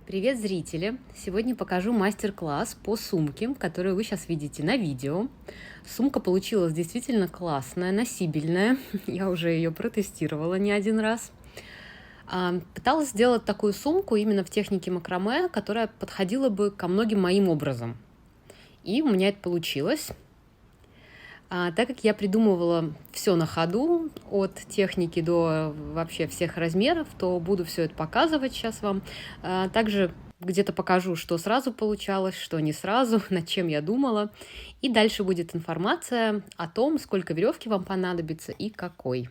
Привет, зрители! Сегодня покажу мастер-класс по сумке, которую вы сейчас видите на видео. Сумка получилась действительно классная, носибельная. Я уже ее протестировала не один раз. Пыталась сделать такую сумку именно в технике макраме, которая подходила бы ко многим моим образам. И у меня это получилось. Так как я придумывала все на ходу, от техники до вообще всех размеров, то буду все это показывать сейчас вам. Также где-то покажу, что сразу получалось, что не сразу, над чем я думала. И дальше будет информация о том, сколько веревки вам понадобится и какой.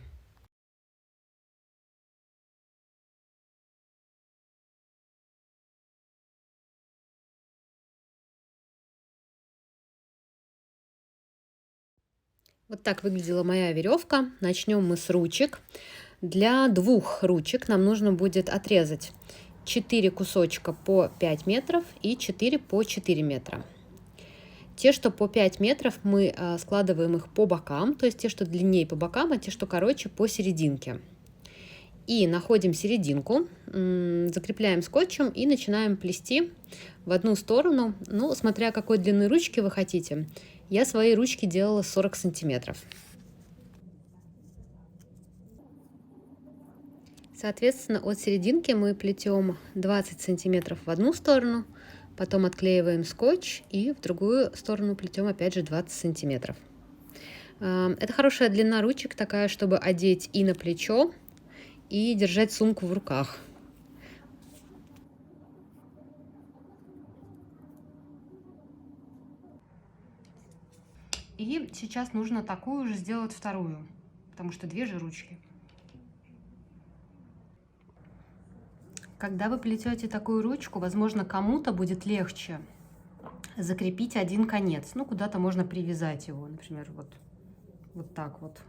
Вот так выглядела моя веревка. Начнем мы с ручек. Для двух ручек нам нужно будет отрезать 4 кусочка по 5 метров и 4 по 4 метра. Те, что по 5 метров, мы складываем их по бокам, то есть те, что длиннее по бокам, а те, что короче, по серединке. И находим серединку, закрепляем скотчем и начинаем плести в одну сторону, ну, смотря какой длины ручки вы хотите. Я свои ручки делала 40 сантиметров. Соответственно, от серединки мы плетем 20 сантиметров в одну сторону, потом отклеиваем скотч и в другую сторону плетем опять же 20 сантиметров. Это хорошая длина ручек, такая, чтобы одеть и на плечо, и держать сумку в руках. И сейчас нужно такую же сделать вторую, потому что две же ручки. Когда вы плетете такую ручку, возможно, кому-то будет легче закрепить один конец. Ну, куда-то можно привязать его, например, вот так вот.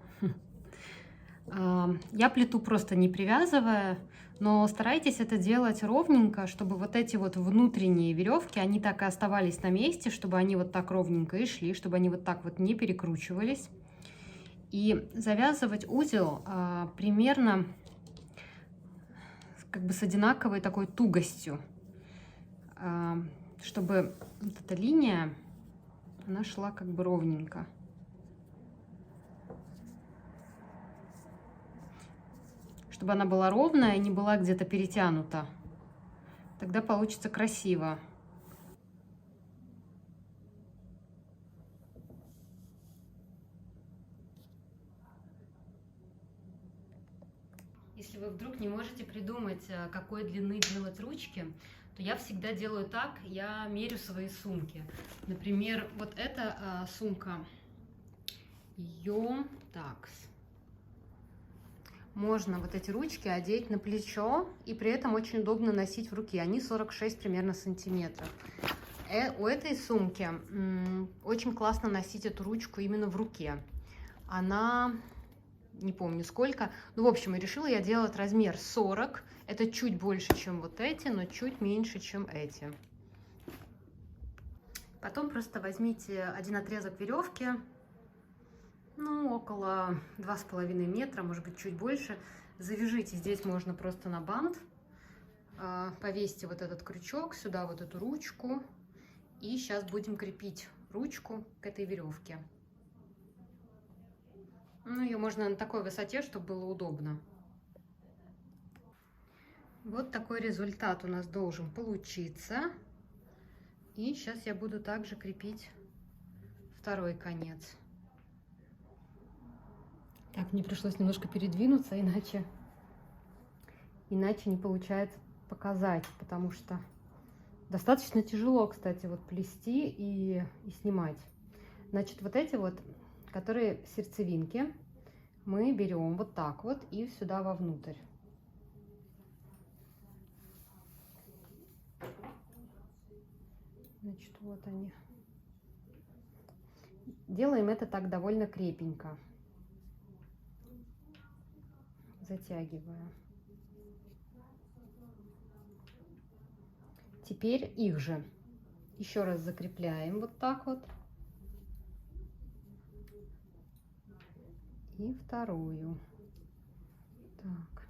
Я плету просто не привязывая, но старайтесь это делать ровненько, чтобы вот эти вот внутренние веревки, они так и оставались на месте, чтобы они вот так ровненько и шли, чтобы они вот так вот не перекручивались. И завязывать узел примерно как бы с одинаковой такой тугостью, чтобы вот эта линия, она шла как бы ровненько. Чтобы она была ровная, не была где-то перетянута. Тогда получится красиво. Если вы вдруг не можете придумать, какой длины делать ручки, то я всегда делаю так, я мерю свои сумки. Например, вот эта сумка, ее так, можно вот эти ручки одеть на плечо, и при этом очень удобно носить в руке. Они 46 примерно сантиметров. У этой сумки очень классно носить эту ручку именно в руке. Она, не помню сколько, ну, в общем, решила я делать размер 40. Это чуть больше, чем вот эти, но чуть меньше, чем эти. Потом просто возьмите один отрезок веревки, ну, около 2,5 метра, может быть, чуть больше. Завяжите, здесь можно просто на бант. Повесьте вот этот крючок, сюда вот эту ручку. И сейчас будем крепить ручку к этой веревке. Ну, ее можно на такой высоте, чтобы было удобно. Вот такой результат у нас должен получиться. И сейчас я буду также крепить второй конец. Так, мне пришлось немножко передвинуться, иначе не получается показать, потому что достаточно тяжело, кстати, вот плести и снимать. Значит, вот эти вот, которые сердцевинки, мы берем вот так вот и сюда вовнутрь. Значит, вот они. Делаем это так довольно крепенько, затягивая. Теперь их же еще раз закрепляем вот так вот. И вторую. Так.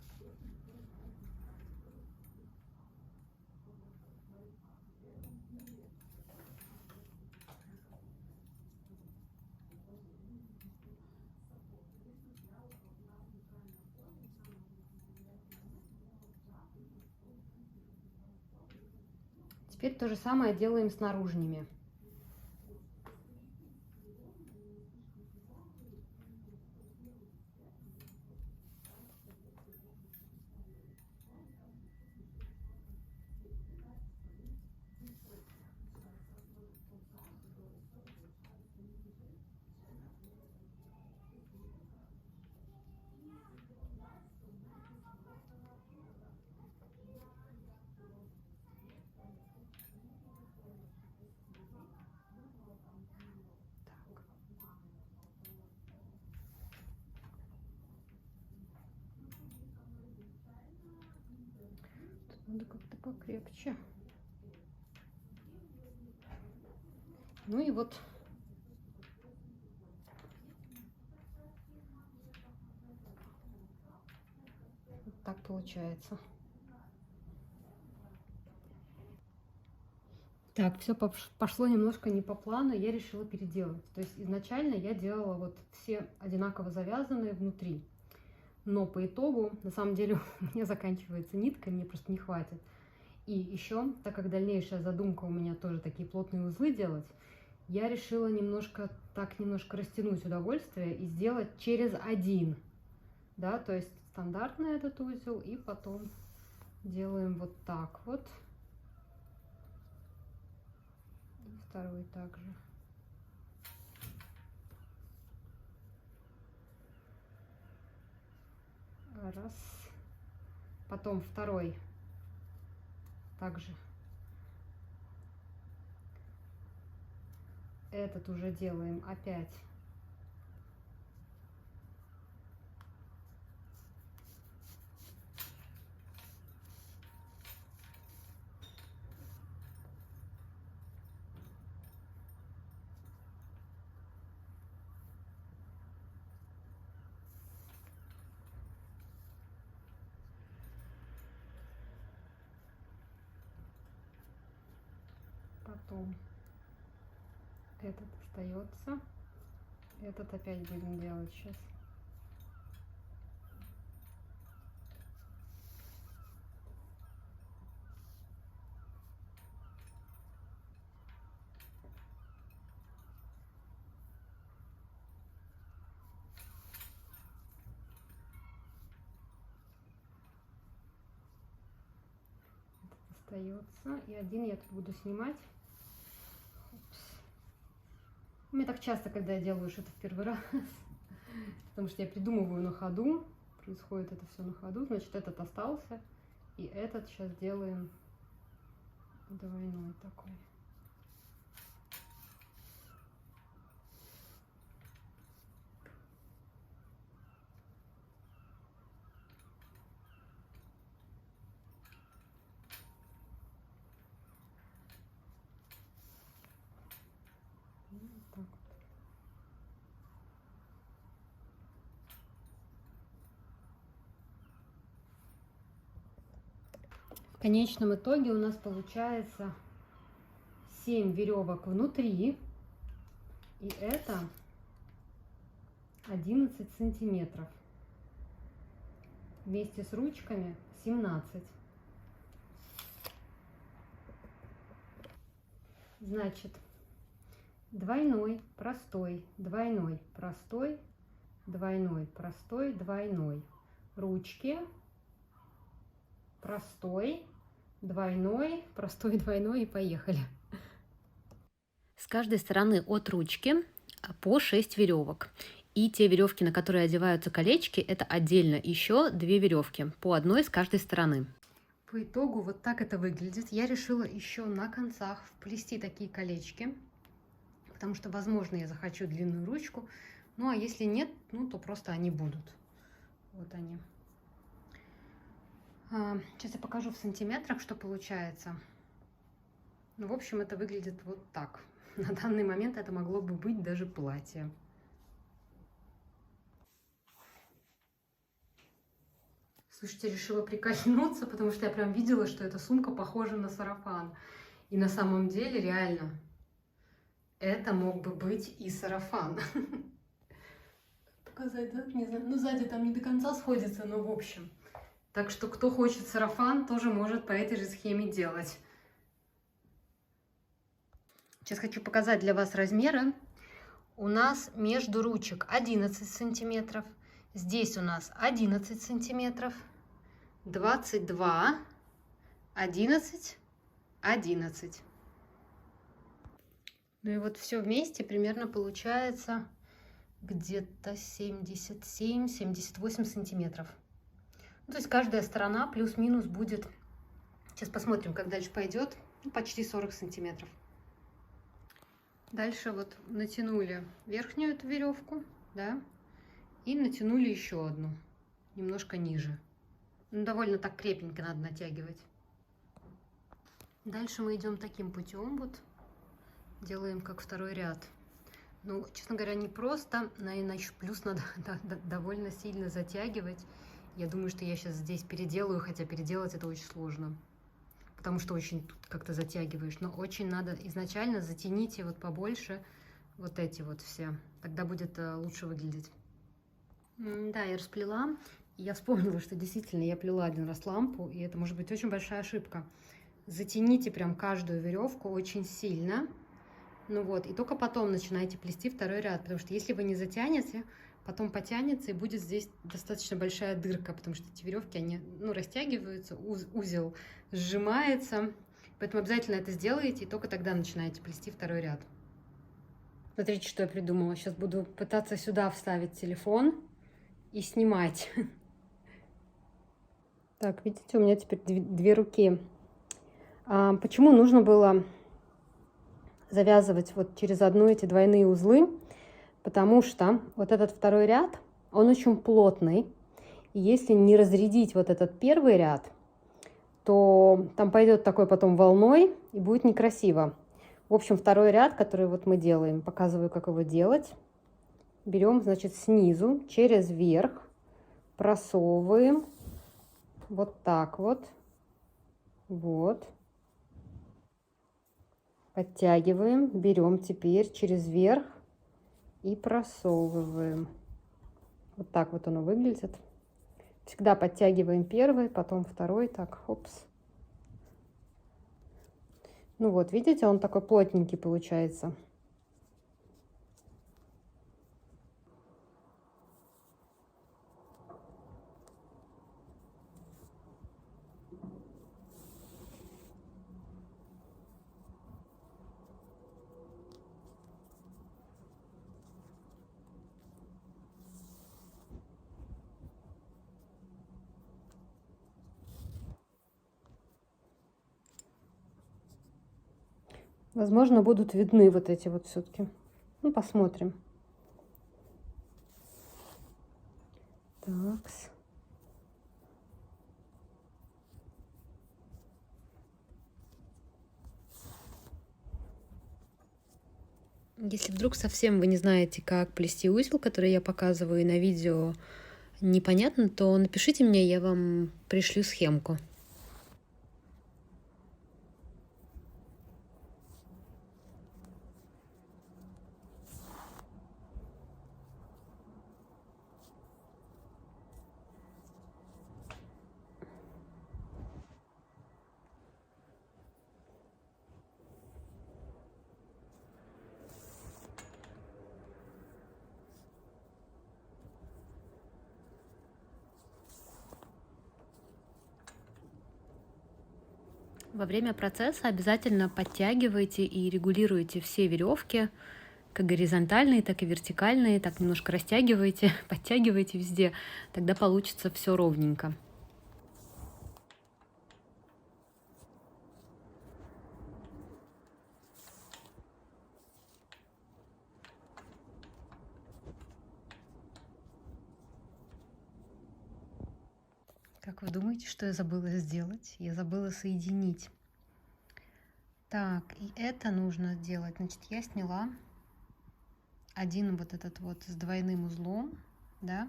Теперь то же самое делаем с наружными. Надо как-то покрепче. Ну и вот так получается. Так, все пошло немножко не по плану, я решила переделать. То есть изначально я делала вот все одинаково завязанные внутри. Но по итогу, на самом деле, у меня заканчивается нитка, мне просто не хватит. И еще, так как дальнейшая задумка у меня тоже такие плотные узлы делать, я решила немножко растянуть удовольствие и сделать через один. Да, то есть стандартный этот узел, и потом делаем вот так вот. И второй также. Раз. Потом второй также. Этот уже делаем опять. Потом этот остается. Этот опять будем делать сейчас. Остается. И один я тут буду снимать. Упс. У меня так часто, когда я делаю что-то в первый раз, потому что я придумываю на ходу, происходит это все на ходу. Значит, этот остался, и этот сейчас делаем двойной такой. Так вот. В конечном итоге у нас получается 7 веревок внутри, и это 11 сантиметров. Вместе с ручками 17. Значит, двойной, простой, двойной, простой, двойной, простой, двойной. Ручки, простой, двойной, простой, двойной, и поехали. С каждой стороны от ручки по 6 веревок. И те веревки, на которые одеваются колечки, это отдельно еще 2 веревки, по одной с каждой стороны. По итогу вот так это выглядит. Я решила еще на концах вплести такие колечки, потому что, возможно, я захочу длинную ручку. Ну, а если нет, ну, то просто они будут. Вот они. Сейчас я покажу в сантиметрах, что получается. Ну, в общем, это выглядит вот так. На данный момент это могло бы быть даже платье. Слушайте, решила прикольнуться, потому что я прям видела, что эта сумка похожа на сарафан. И на самом деле, реально, это мог бы быть и сарафан. Показать, да? Не знаю. Ну, сзади там не до конца сходится, но в общем. Так что, кто хочет сарафан, тоже может по этой же схеме делать. Сейчас хочу показать для вас размеры. У нас между ручек 11 сантиметров. Здесь у нас 11 сантиметров. 22, 11, 11. Ну и вот все вместе примерно получается где-то 77-78 сантиметров. Ну, то есть каждая сторона плюс-минус будет, сейчас посмотрим, как дальше пойдет, почти 40 сантиметров. Дальше вот натянули верхнюю эту веревку, да, и натянули еще одну, немножко ниже. Ну, довольно так крепенько надо натягивать. Дальше мы идем таким путем, вот делаем как второй ряд. Ну, честно говоря, не просто, наверное, еще плюс надо довольно сильно затягивать. Я думаю, что я сейчас здесь переделаю, хотя переделать это очень сложно, потому что очень тут как-то затягиваешь. Но очень надо изначально затяните вот побольше вот эти вот все, тогда будет лучше выглядеть. Да, я расплела. Я вспомнила, что действительно я плела один раз лампу, и это может быть очень большая ошибка. Затяните прям каждую веревку очень сильно. Ну вот, и только потом начинайте плести второй ряд, потому что если вы не затянете, потом потянется, и будет здесь достаточно большая дырка, потому что эти веревки, они, ну, растягиваются, узел сжимается, поэтому обязательно это сделаете, и только тогда начинаете плести второй ряд. Смотрите, что я придумала. Сейчас буду пытаться сюда вставить телефон и снимать. Так, видите, у меня теперь две руки. Почему нужно было завязывать вот через одну эти двойные узлы? Потому что вот этот второй ряд, он очень плотный. И если не разрядить вот этот первый ряд, то там пойдет такой потом волной и будет некрасиво. В общем, второй ряд, который вот мы делаем, показываю, как его делать. Берем, значит, снизу через верх, просовываем вот так вот. Вот. Подтягиваем, берем теперь через верх и просовываем. Вот так вот оно выглядит. Всегда подтягиваем первый, потом второй, так, хопс. Ну вот, видите, он такой плотненький получается. Возможно, будут видны вот эти вот все-таки. Ну, посмотрим. Такс. Если вдруг совсем вы не знаете, как плести узел, который я показываю на видео, непонятно, то напишите мне, я вам пришлю схемку. Во время процесса обязательно подтягивайте и регулируйте все веревки, как горизонтальные, так и вертикальные, так немножко растягивайте, подтягивайте везде, тогда получится все ровненько. Как вы думаете, что я забыла сделать? Я забыла соединить. Так, и это нужно сделать. Значит, я сняла один вот этот вот с двойным узлом, да.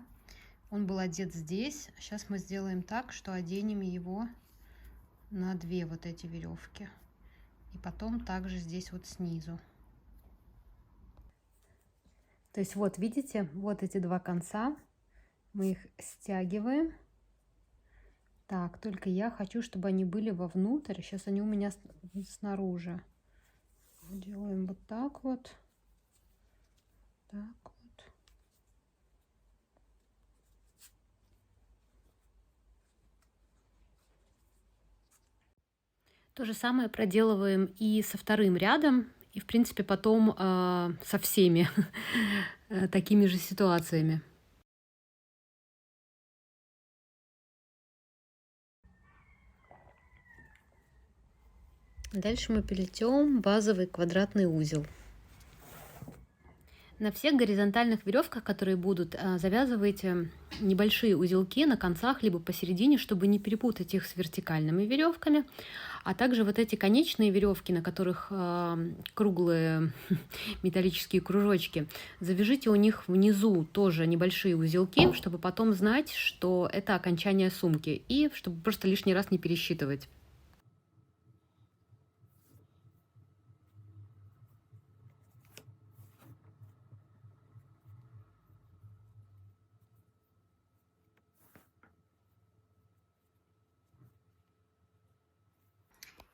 Он был одет здесь. Сейчас мы сделаем так, что оденем его на две вот эти веревки. И потом также здесь вот снизу. То есть вот, видите, вот эти два конца. Мы их стягиваем. Так, только я хочу, чтобы они были вовнутрь. Сейчас они у меня снаружи. Делаем вот так вот. Так вот. То же самое проделываем и со вторым рядом, и, в принципе, потом со всеми такими же ситуациями. Дальше мы плетем базовый квадратный узел. На всех горизонтальных веревках, которые будут, завязывайте небольшие узелки на концах либо посередине, чтобы не перепутать их с вертикальными веревками. А также вот эти конечные веревки, на которых круглые металлические кружочки, завяжите у них внизу тоже небольшие узелки, чтобы потом знать, что это окончание сумки, и чтобы просто лишний раз не пересчитывать.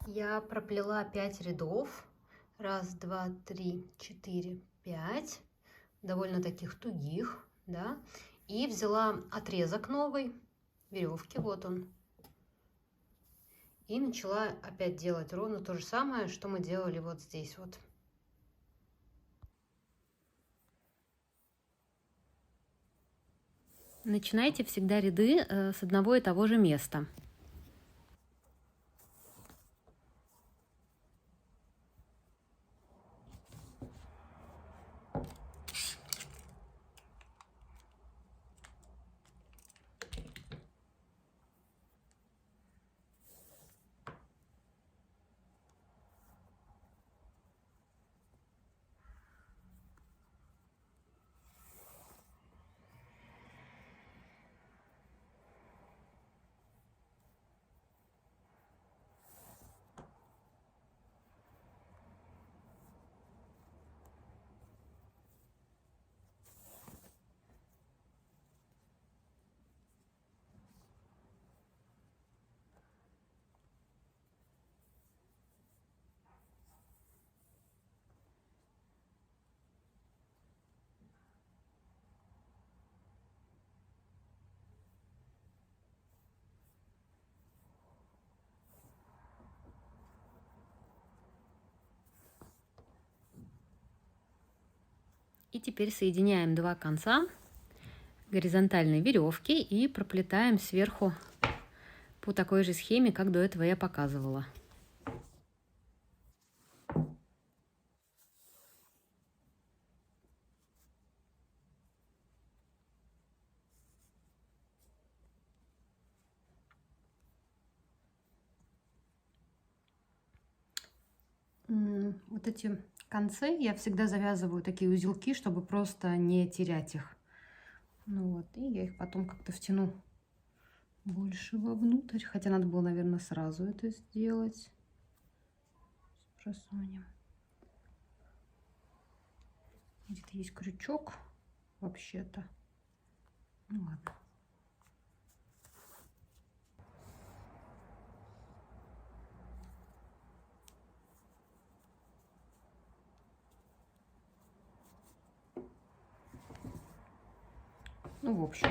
Я проплела 5 рядов. Раз, два, три, четыре, пять. Довольно таких тугих, да. И взяла отрезок новой веревки, вот он. И начала опять делать ровно то же самое, что мы делали вот здесь вот. Начинайте всегда ряды с одного и того же места. И теперь соединяем два конца горизонтальной веревки и проплетаем сверху по такой же схеме, как до этого я показывала. Вот эти концы я всегда завязываю такие узелки, чтобы просто не терять их. Ну вот, и я их потом как-то втяну больше вовнутрь. Хотя надо было, наверное, сразу это сделать. Просунем. Где-то есть крючок вообще-то. Ну ладно. Ну, в общем.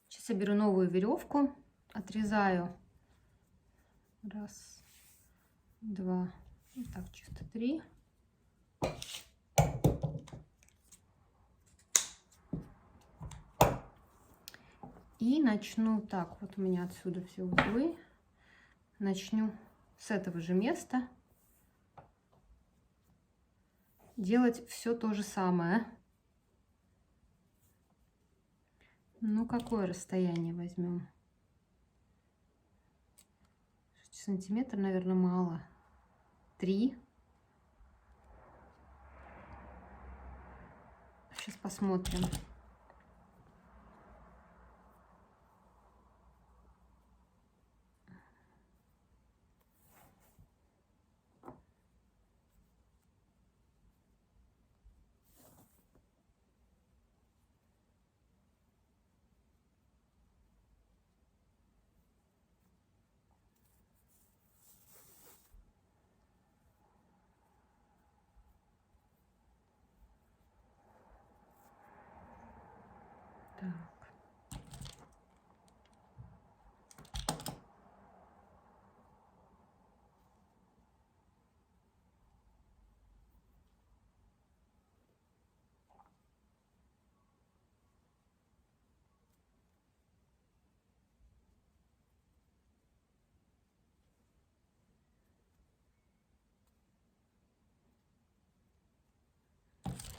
Сейчас я беру новую веревку, отрезаю. Раз, два, вот так чисто 3. И начну так, вот у меня отсюда все углы. Начну с этого же места делать все то же самое. Ну, какое расстояние возьмем? Сантиметр, наверное, мало. 3. Сейчас посмотрим. Так.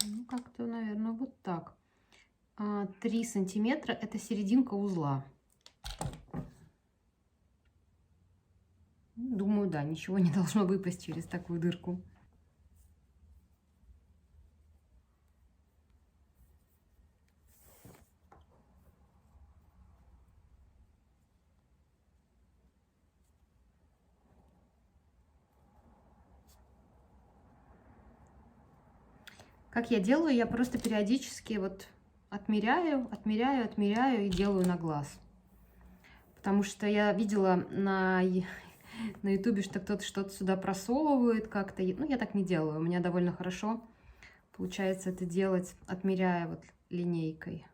Ну, как-то, наверное, вот так. 3 сантиметра — это серединка узла. Думаю, да, ничего не должно выпасть через такую дырку. Как я делаю? Я просто периодически вот отмеряю и делаю на глаз. Потому что я видела на ютубе, что кто-то что-то сюда просовывает как-то. Ну, я так не делаю. У меня довольно хорошо получается это делать, отмеряя вот линейкой.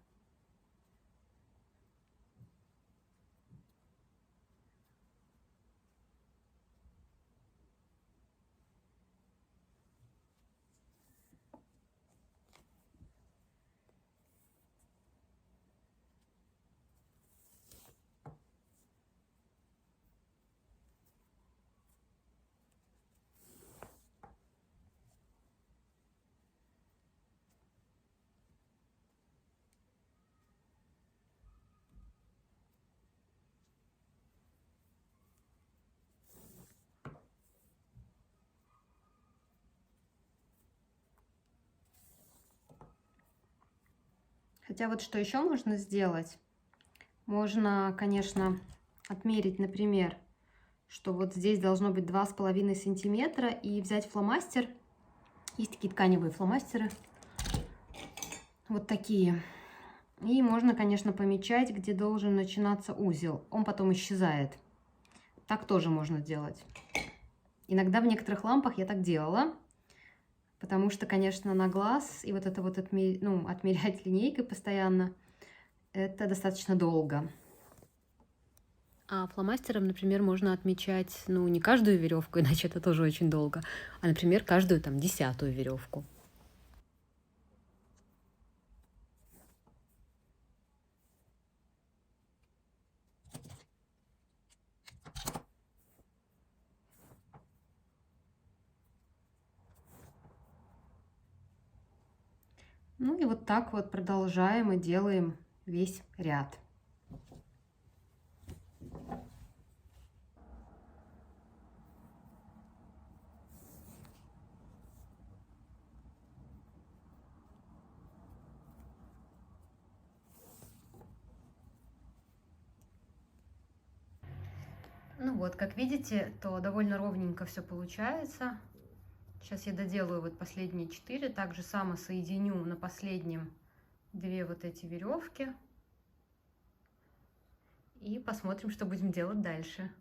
Хотя вот что еще можно сделать? Можно, конечно, отмерить, например, что вот здесь должно быть 2,5 сантиметра, и взять фломастер. Есть такие тканевые фломастеры. Вот такие. И можно, конечно, помечать, где должен начинаться узел. Он потом исчезает. Так тоже можно делать. Иногда в некоторых лампах я так делала. Потому что, конечно, на глаз и вот это вот отмерять линейкой постоянно, это достаточно долго. А фломастером, например, можно отмечать, ну, не каждую веревку, иначе это тоже очень долго, а, например, каждую там 10-ую веревку. Ну и вот так вот продолжаем и делаем весь ряд. Ну вот, как видите, то довольно ровненько все получается. Сейчас я доделаю вот последние 4, также само соединю на последнем 2 вот эти веревки. И посмотрим, что будем делать дальше.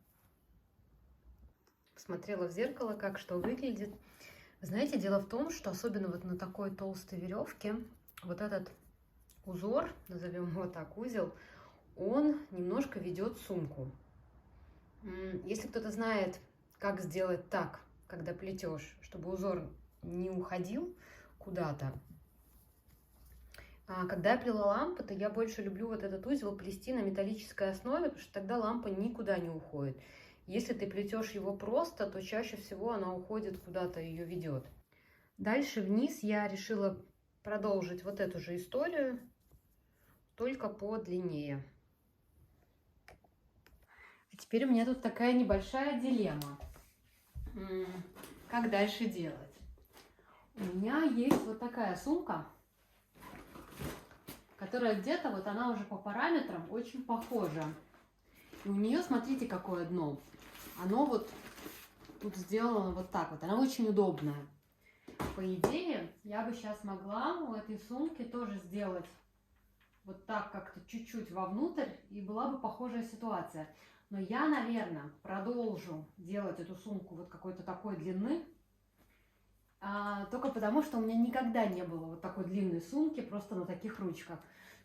Посмотрела в зеркало, как что выглядит. Знаете, дело в том, что особенно вот на такой толстой веревке вот этот узор, назовем его так, узел, он немножко ведет сумку. Если кто-то знает, как сделать так, когда плетешь, чтобы узор не уходил куда-то. Когда я плела лампы, то я больше люблю вот этот узел плести на металлической основе, потому что тогда лампа никуда не уходит. Если ты плетешь его просто, то чаще всего она уходит куда-то, ее ведет. Дальше вниз я решила продолжить вот эту же историю, только подлиннее. А теперь у меня тут такая небольшая дилемма. Как дальше делать? У меня есть вот такая сумка, которая где-то, вот она уже по параметрам очень похожа. И у нее, смотрите, какое дно. Оно вот тут сделано вот так вот. Она очень удобная. По идее, я бы сейчас могла у этой сумки тоже сделать вот так как-то чуть-чуть вовнутрь, и была бы похожая ситуация. Но я, наверное, продолжу делать эту сумку вот какой-то такой длины. только потому, что у меня никогда не было вот такой длинной сумки просто на таких ручках,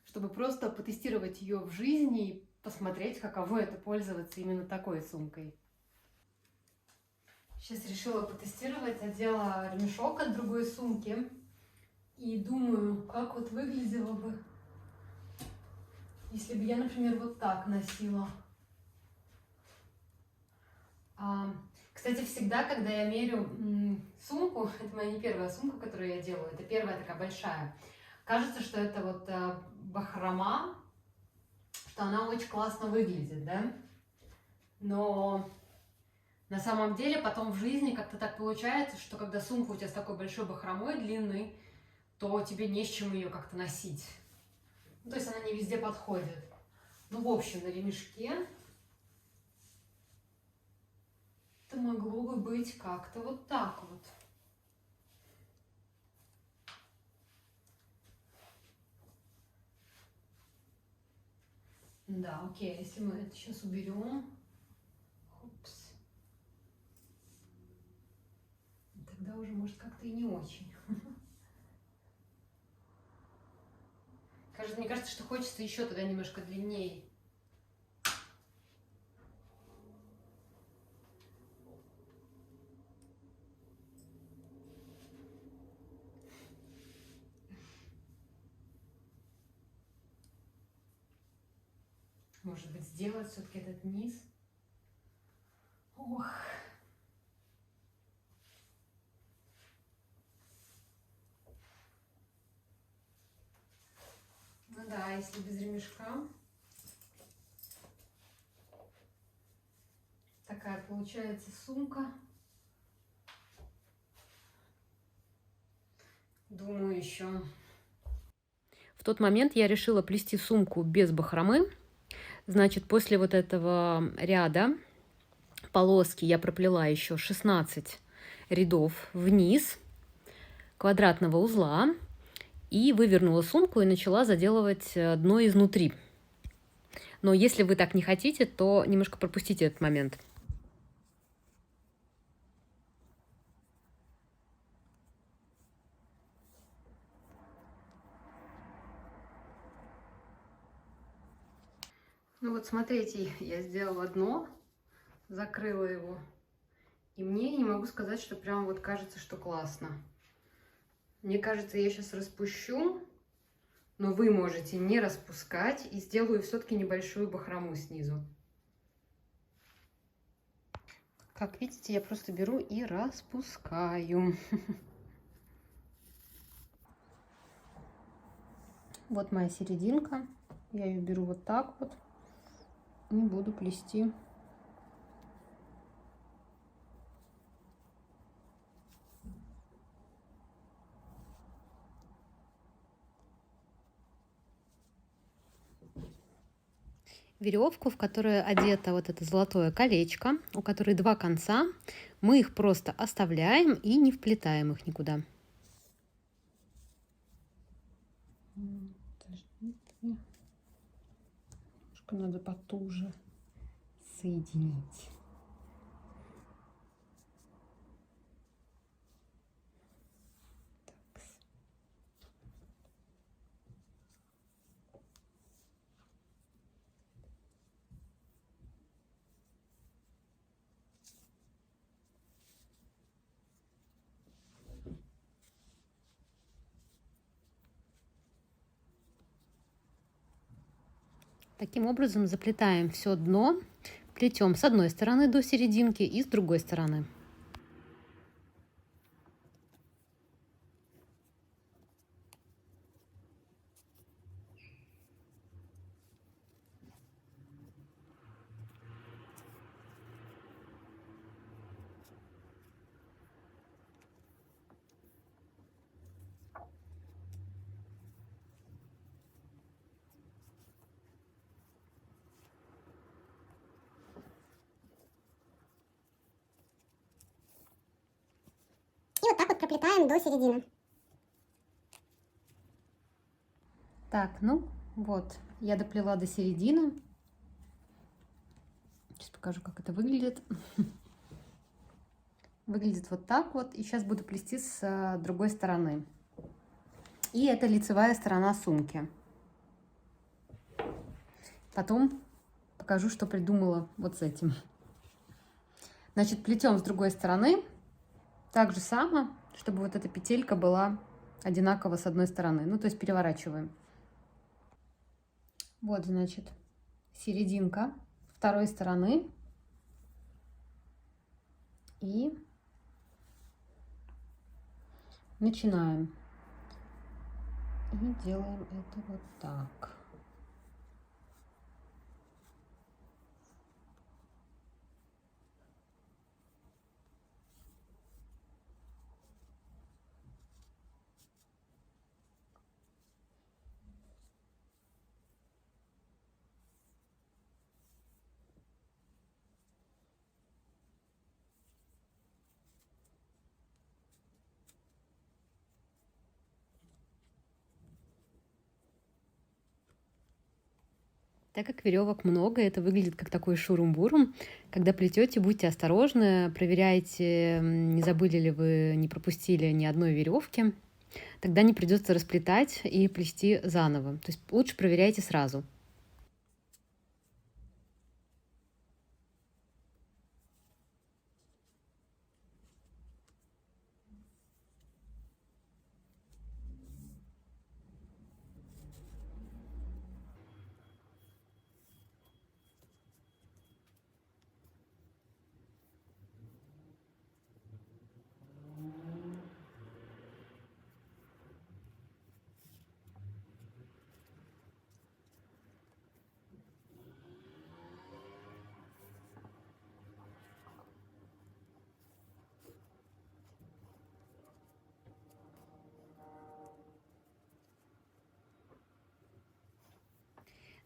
чтобы просто потестировать ее в жизни и посмотреть, каково это пользоваться именно такой сумкой. Сейчас решила потестировать, одела ремешок от другой сумки и думаю, как вот выглядело бы, если бы я, например, вот так носила. Кстати, всегда, когда я мерю сумку, это моя не первая сумка, которую я делаю, это первая такая большая, кажется, что это вот бахрома, что она очень классно выглядит, да? Но на самом деле потом в жизни как-то так получается, что когда сумка у тебя с такой большой бахромой длинной, то тебе не с чем ее как-то носить. Ну, то есть она не везде подходит. Ну, в общем, на ремешке это могло бы быть как-то вот так вот. Да, окей, если мы это сейчас уберем, хопс, тогда уже может как-то и не очень. Мне кажется, что хочется еще тогда немножко длиннее. Может быть, сделать все-таки этот низ. Ох. Ну да, если без ремешка. Такая получается сумка. Думаю еще. В тот момент я решила плести сумку без бахромы. Значит, после вот этого ряда полоски я проплела еще 16 рядов вниз квадратного узла и вывернула сумку и начала заделывать дно изнутри. Но если вы так не хотите, то немножко пропустите этот момент. Ну вот смотрите, я сделала дно, закрыла его. И мне не могу сказать, что прям вот кажется, что классно. Мне кажется, я сейчас распущу, но вы можете не распускать. И сделаю все-таки небольшую бахрому снизу. Как видите, я просто беру и распускаю. Вот моя серединка. Я ее беру вот так вот и буду плести. Веревку, в которую одето вот это золотое колечко, у которой два конца, мы их просто оставляем и не вплетаем их никуда. Немножко надо потуже соединить. Таким образом заплетаем все дно, плетем с одной стороны до серединки и с другой стороны. И вот так вот проплетаем до середины. Так, ну вот, я доплела до середины. Сейчас покажу, как это выглядит. Выглядит вот так вот. И сейчас буду плести с другой стороны. И это лицевая сторона сумки. Потом покажу, что придумала вот с этим. Значит, плетем с другой стороны. Так же само, чтобы вот эта петелька была одинаково с одной стороны. Ну, то есть переворачиваем. Вот, значит, серединка второй стороны. И начинаем. И делаем это вот так. Так как веревок много, это выглядит как такой шурум-бурум. Когда плетете, будьте осторожны, проверяйте, не забыли ли вы, не пропустили ни одной веревки. Тогда не придется расплетать и плести заново. То есть лучше проверяйте сразу.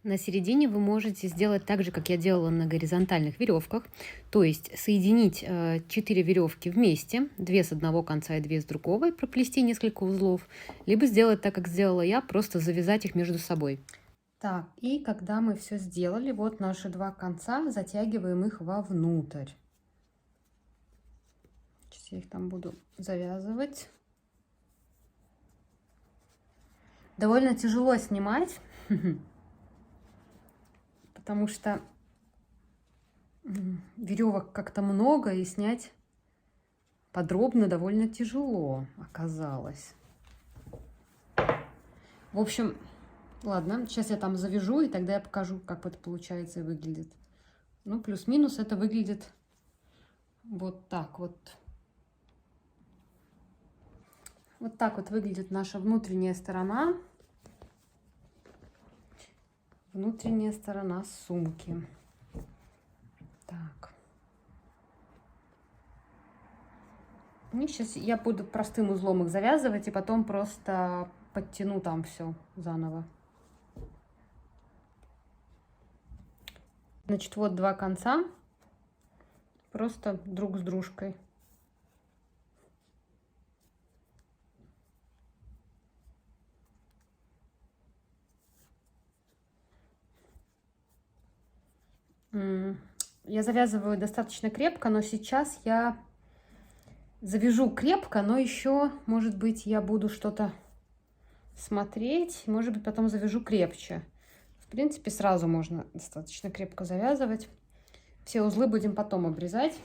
На середине вы можете сделать так же, как я делала на горизонтальных веревках, то есть соединить 4 веревки вместе, 2 с одного конца и 2 с другого, и проплести несколько узлов, либо сделать так, как сделала я, просто завязать их между собой. Так, и когда мы все сделали, вот наши 2 конца, затягиваем их вовнутрь. Сейчас я их там буду завязывать. Довольно тяжело снимать, потому что веревок как-то много, и снять подробно довольно тяжело оказалось. В общем, ладно, сейчас я там завяжу, и тогда я покажу, как это получается и выглядит. Ну, плюс-минус это выглядит вот так вот. Вот так вот выглядит наша внутренняя сторона. Внутренняя сторона сумки. Так. И сейчас я буду простым узлом их завязывать, и потом просто подтяну там все заново. Значит, вот 2 конца. Просто друг с дружкой. Я завязываю достаточно крепко, но сейчас я завяжу крепко, но еще, может быть, я буду что-то смотреть, может быть, потом завяжу крепче. В принципе, сразу можно достаточно крепко завязывать. Все узлы будем потом обрезать.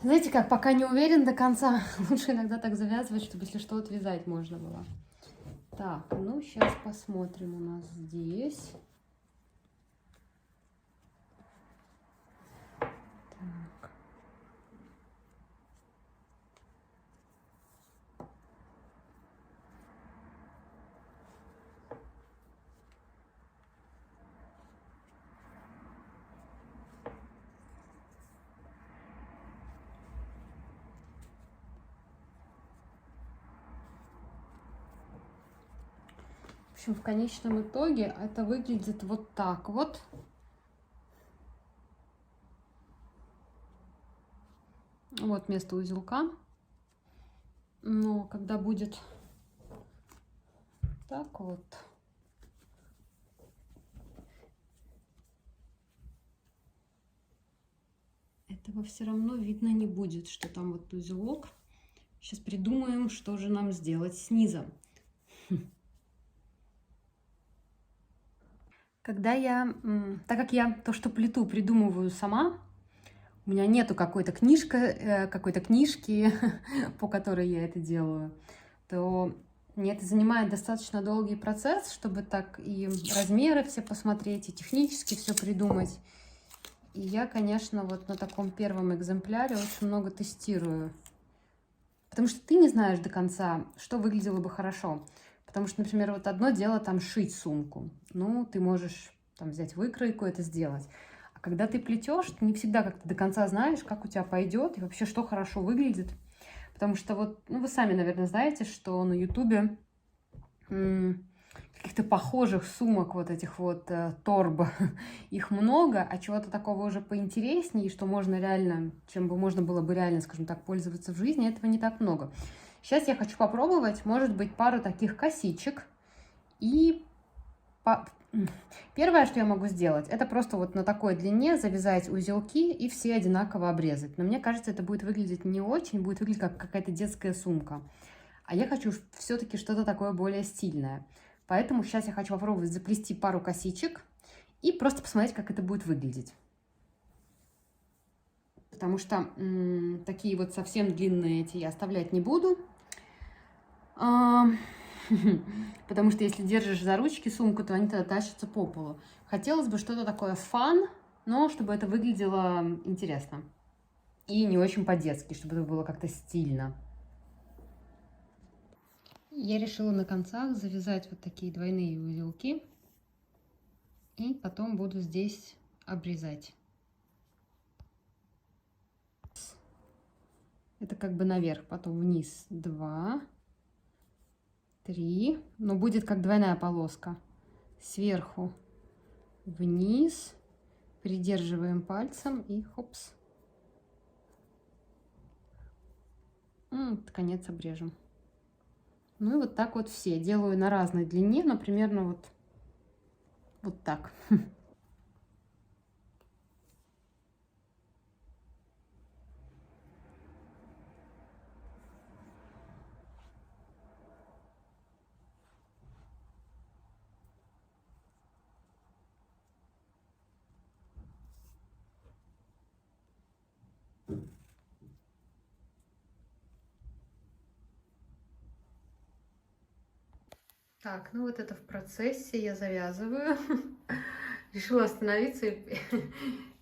Знаете как, пока не уверен до конца, лучше иногда так завязывать, чтобы, если что, отвязать можно было. Так, ну сейчас посмотрим у нас здесь. Так. В общем, в конечном итоге это выглядит вот так вот. Вот место узелка. Но когда будет так вот, это Этого все равно видно не будет, что там вот узелок. Сейчас придумаем, что же нам сделать снизу. Когда так как я то, что плету, придумываю сама, у меня нету какой-то книжки, по которой я это делаю, то мне это занимает достаточно долгий процесс, чтобы так и размеры все посмотреть, и технически все придумать. И я, конечно, вот на таком первом экземпляре очень много тестирую. Потому что ты не знаешь до конца, что выглядело бы хорошо. Потому что, например, вот одно дело там шить сумку. Ну, ты можешь там взять выкройку, это сделать. А когда ты плетешь, ты не всегда как-то до конца знаешь, как у тебя пойдет и вообще, что хорошо выглядит. Потому что вот, ну, вы сами, наверное, знаете, что на Ютубе каких-то похожих сумок, вот этих вот торб, их много, а чего-то такого уже поинтереснее, что можно реально, чем бы можно было бы реально, скажем так, пользоваться в жизни, этого не так много. Сейчас я хочу попробовать, может быть, пару таких косичек. И первое, что я могу сделать, это просто вот на такой длине завязать узелки и все одинаково обрезать. Но мне кажется, это будет выглядеть не очень, будет выглядеть как какая-то детская сумка. А я хочу все-таки что-то такое более стильное. Поэтому сейчас я хочу попробовать заплести пару косичек и просто посмотреть, как это будет выглядеть. Потому что такие вот совсем длинные эти я оставлять не буду. Потому что если держишь за ручки сумку, то они тогда тащатся по полу. Хотелось бы что-то такое фан, но чтобы это выглядело интересно. И не очень по-детски, чтобы это было как-то стильно. Я решила на концах завязать вот такие двойные узелки. И потом буду здесь обрезать. Это как бы наверх, потом вниз 2, 3. Но будет как двойная полоска. Сверху вниз. Придерживаем пальцем и хопс. Конец обрежем. Ну и вот так вот все. Делаю на разной длине, но примерно вот так. Так, ну вот это в процессе, я завязываю. Решила остановиться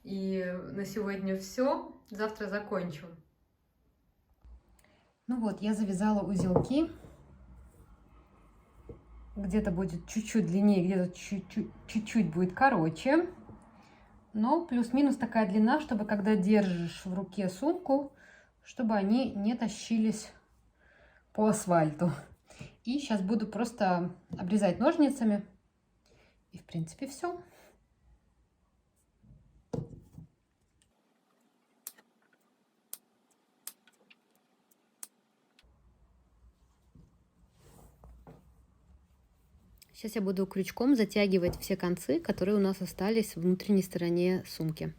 и на сегодня все. Завтра закончу. Ну вот, я завязала узелки. Где-то будет чуть-чуть длиннее, где-то чуть-чуть будет короче. Но плюс-минус такая длина, чтобы когда держишь в руке сумку, чтобы они не тащились по асфальту. И сейчас буду просто обрезать ножницами. И, в принципе, все. Сейчас я буду крючком затягивать все концы, которые у нас остались в внутренней стороне сумки.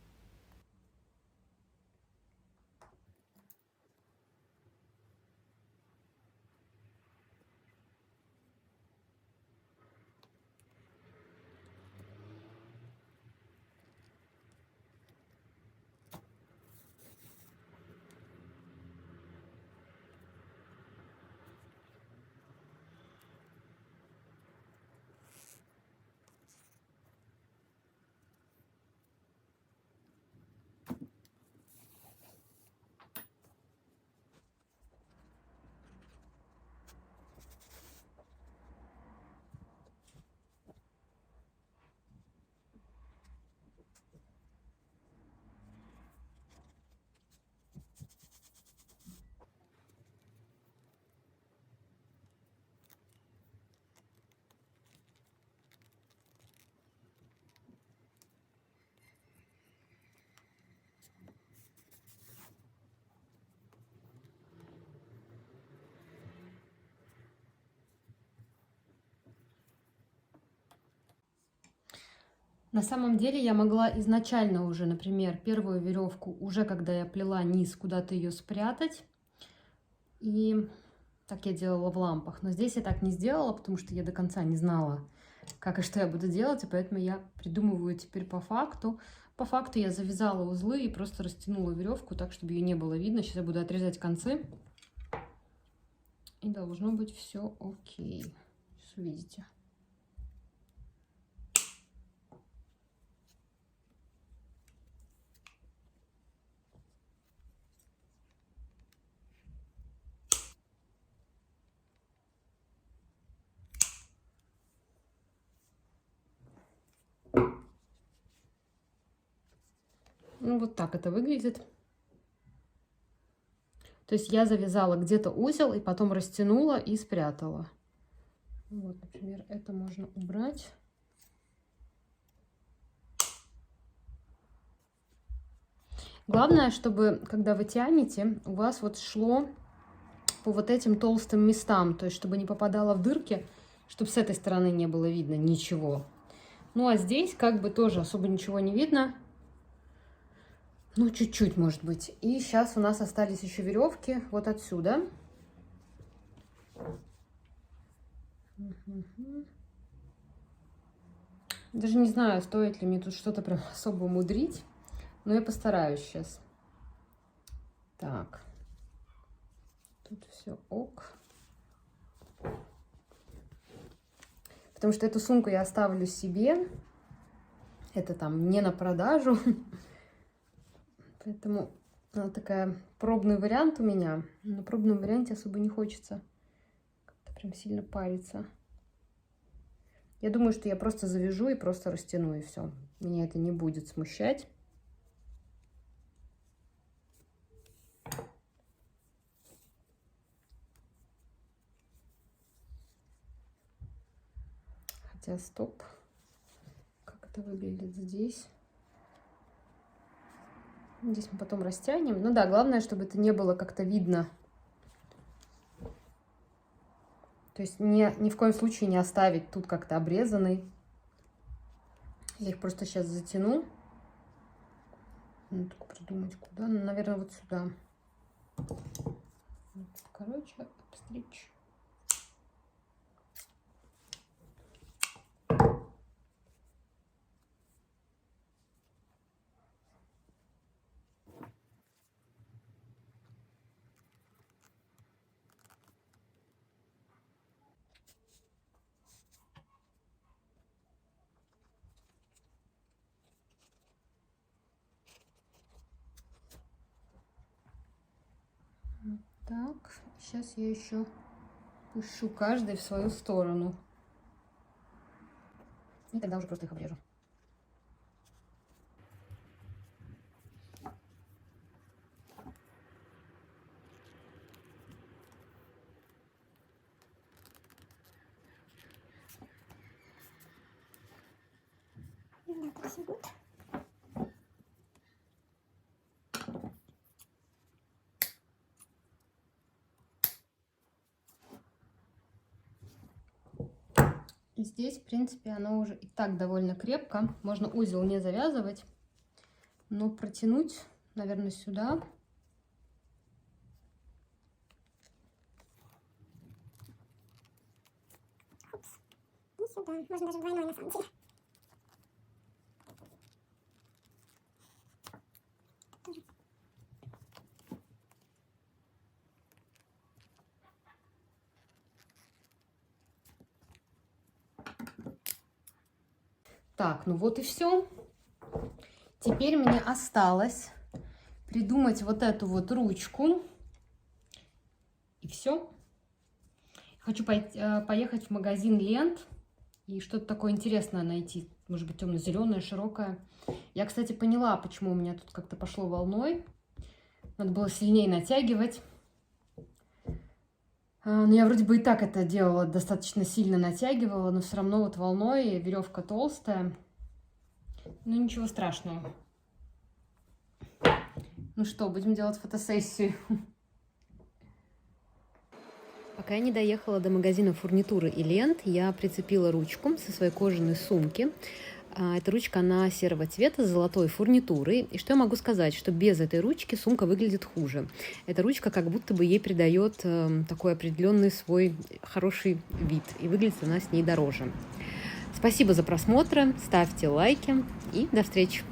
На самом деле я могла изначально уже, например, первую веревку, уже когда я плела низ, куда-то ее спрятать. И так я делала в лампах. Но здесь я так не сделала, потому что я до конца не знала, как и что я буду делать. И поэтому я придумываю теперь по факту. По факту я завязала узлы и просто растянула веревку так, чтобы ее не было видно. Сейчас я буду отрезать концы. И должно быть все окей. Сейчас увидите. Ну, вот так это выглядит. То есть я завязала где-то узел и потом растянула и спрятала. Вот, например, это можно убрать. Главное, чтобы, когда вы тянете, у вас вот шло по вот этим толстым местам, то есть чтобы не попадало в дырки, чтобы с этой стороны не было видно ничего. Ну, а здесь как бы тоже особо ничего не видно. Ну, чуть-чуть, может быть. И сейчас у нас остались еще веревки вот отсюда. Даже не знаю, стоит ли мне тут что-то прям особо мудрить, но я постараюсь сейчас. Так. Тут все ок. Потому что эту сумку я оставлю себе. Это там не на продажу. Поэтому она такая пробный вариант у меня. На пробном варианте особо не хочется как-то прям сильно париться. Я думаю, что я просто завяжу и просто растяну, и все. Меня это не будет смущать. Хотя, стоп. Как это выглядит здесь? Здесь мы потом растянем. Ну да, главное, чтобы это не было как-то видно. То есть ни в коем случае не оставить тут как-то обрезанный. Я их просто сейчас затяну. Надо только придумать, куда. Ну, наверное, вот сюда. Короче, обстричь. Так, сейчас я еще пущу каждый в свою сторону. И тогда уже просто их обрежу. И здесь, в принципе, оно уже и так довольно крепко. Можно узел не завязывать, но протянуть, наверное, сюда. И сюда. Можно даже двойной на самом деле. Тоже. Так, ну вот и все. Теперь мне осталось придумать вот эту вот ручку. И все. Хочу поехать в магазин лент и что-то такое интересное найти. Может быть, темно-зеленое, широкое. Я, кстати, поняла, почему у меня тут как-то пошло волной. Надо было сильнее натягивать. Но я вроде бы и так это делала, достаточно сильно натягивала, но все равно вот волной, веревка толстая. Ну, ничего страшного. Ну что, будем делать фотосессию. Пока я не доехала до магазина фурнитуры и лент, я прицепила ручку со своей кожаной сумки. Эта ручка, она серого цвета с золотой фурнитурой. И что я могу сказать, что без этой ручки сумка выглядит хуже. Эта ручка как будто бы ей придает такой определенный свой хороший вид. И выглядит она с ней дороже. Спасибо за просмотр, ставьте лайки и до встречи!